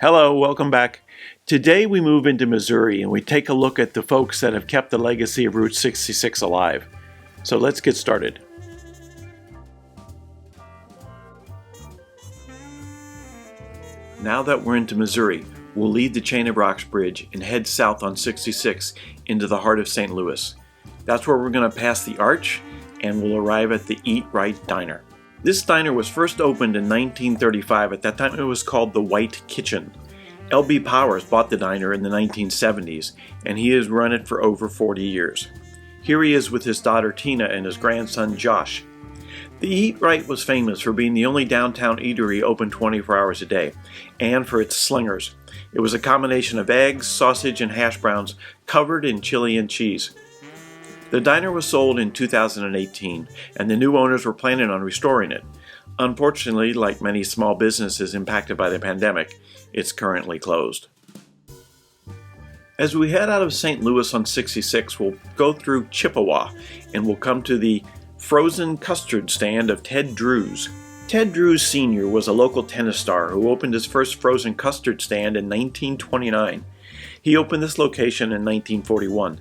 Hello, welcome back. Today we move into Missouri and we take a look at the folks that have kept the legacy of Route 66 alive. So let's get started. Now that we're into Missouri, we'll leave the Chain of Rocks Bridge and head south on 66 into the heart of St. Louis. That's where we're going to pass the Arch and we'll arrive at the Eat-Rite diner. This diner was first opened in 1935. At that time it was called the White Kitchen. L.B. Powers bought the diner in the 1970s and he has run it for over 40 years. Here he is with his daughter Tina and his grandson Josh. The Eat-Rite was famous for being the only downtown eatery open 24 hours a day, and for its slingers. It was a combination of eggs, sausage, and hash browns covered in chili and cheese. The diner was sold in 2018, and the new owners were planning on restoring it. Unfortunately, like many small businesses impacted by the pandemic, it's currently closed. As we head out of St. Louis on 66, we'll go through Chippewa, and we'll come to the frozen custard stand of Ted Drewes. Ted Drewes Sr. was a local tennis star who opened his first frozen custard stand in 1929. He opened this location in 1941.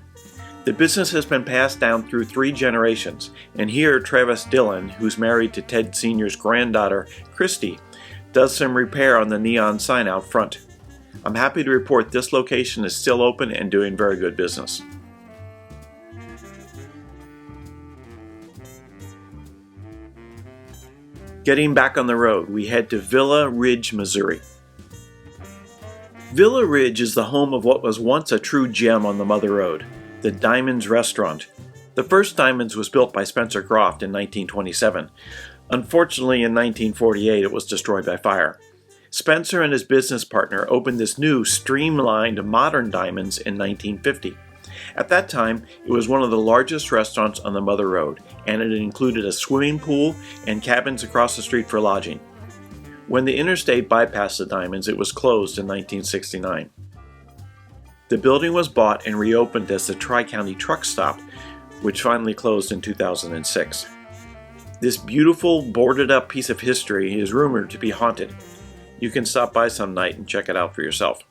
The business has been passed down through 3 generations, and here Travis Dillon, who's married to Ted Sr.'s granddaughter, Christy, does some repair on the neon sign out front. I'm happy to report this location is still open and doing very good business. Getting back on the road, we head to Villa Ridge, Missouri. Villa Ridge is the home of what was once a true gem on the Mother Road, the Diamonds Restaurant. The first Diamonds was built by Spencer Croft in 1927. Unfortunately, in 1948, it was destroyed by fire. Spencer and his business partner opened this new, streamlined, modern Diamonds in 1950. At that time, it was one of the largest restaurants on the Mother Road, and it included a swimming pool and cabins across the street for lodging. When the interstate bypassed the Diamonds, it was closed in 1969. The building was bought and reopened as the Tri-County Truck Stop, which finally closed in 2006. This beautiful, boarded-up piece of history is rumored to be haunted. You can stop by some night and check it out for yourself.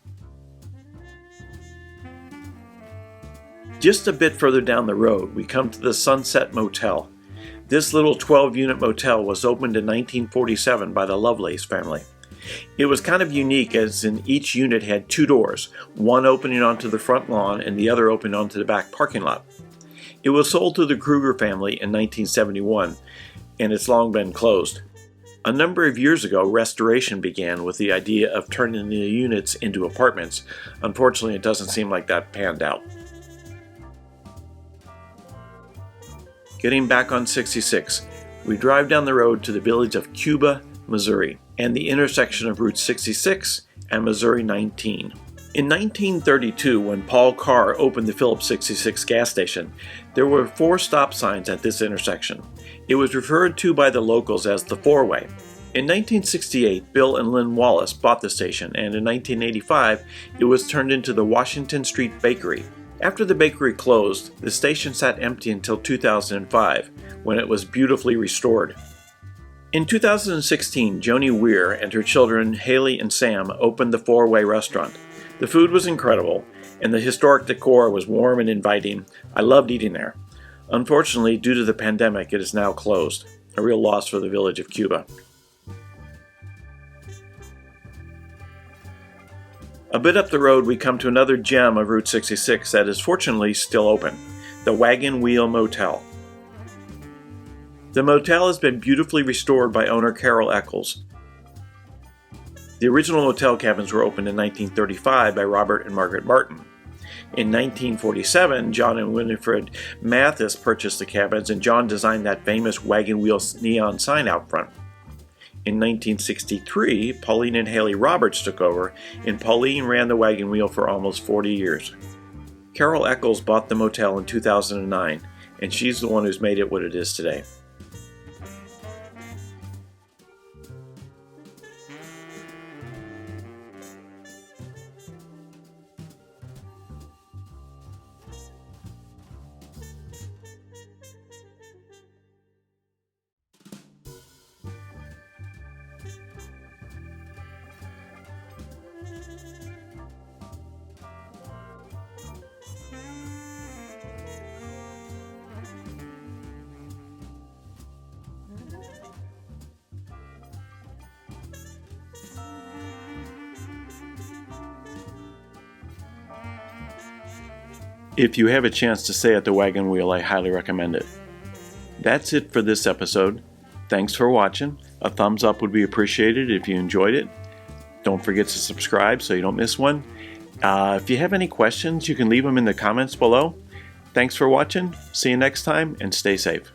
Just a bit further down the road, we come to the Sunset Motel. This little 12-unit motel was opened in 1947 by the Lovelace family. It was kind of unique as in each unit had 2 doors, one opening onto the front lawn and the other opening onto the back parking lot. It was sold to the Kruger family in 1971, and it's long been closed. A number of years ago, restoration began with the idea of turning the units into apartments. Unfortunately, it doesn't seem like that panned out. Getting back on 66, we drive down the road to the village of Cuba, Missouri, and the intersection of Route 66 and Missouri 19. In 1932, when Paul Carr opened the Phillips 66 gas station, there were 4 stop signs at this intersection. It was referred to by the locals as the Four-Way. In 1968, Bill and Lynn Wallace bought the station, and in 1985, it was turned into the Washington Street Bakery. After the bakery closed, the station sat empty until 2005, when it was beautifully restored. In 2016, Joni Weir and her children Haley and Sam opened the Four-Way restaurant. The food was incredible, and the historic decor was warm and inviting. I loved eating there. Unfortunately, due to the pandemic, it is now closed. A real loss for the village of Cuba. A bit up the road, we come to another gem of Route 66 that is fortunately still open, the Wagon Wheel Motel. The motel has been beautifully restored by owner Carol Eccles. The original motel cabins were opened in 1935 by Robert and Margaret Martin. In 1947, John and Winifred Mathis purchased the cabins, and John designed that famous wagon wheel neon sign out front. In 1963, Pauline and Haley Roberts took over, and Pauline ran the wagon wheel for almost 40 years. Carol Eccles bought the motel in 2009, and she's the one who's made it what it is today. If you have a chance to stay at the Wagon Wheel, I highly recommend it. That's it for this episode. Thanks for watching. A thumbs up would be appreciated if you enjoyed it. Don't forget to subscribe so you don't miss one. If you have any questions, you can leave them in the comments below. Thanks for watching. See you next time, and stay safe.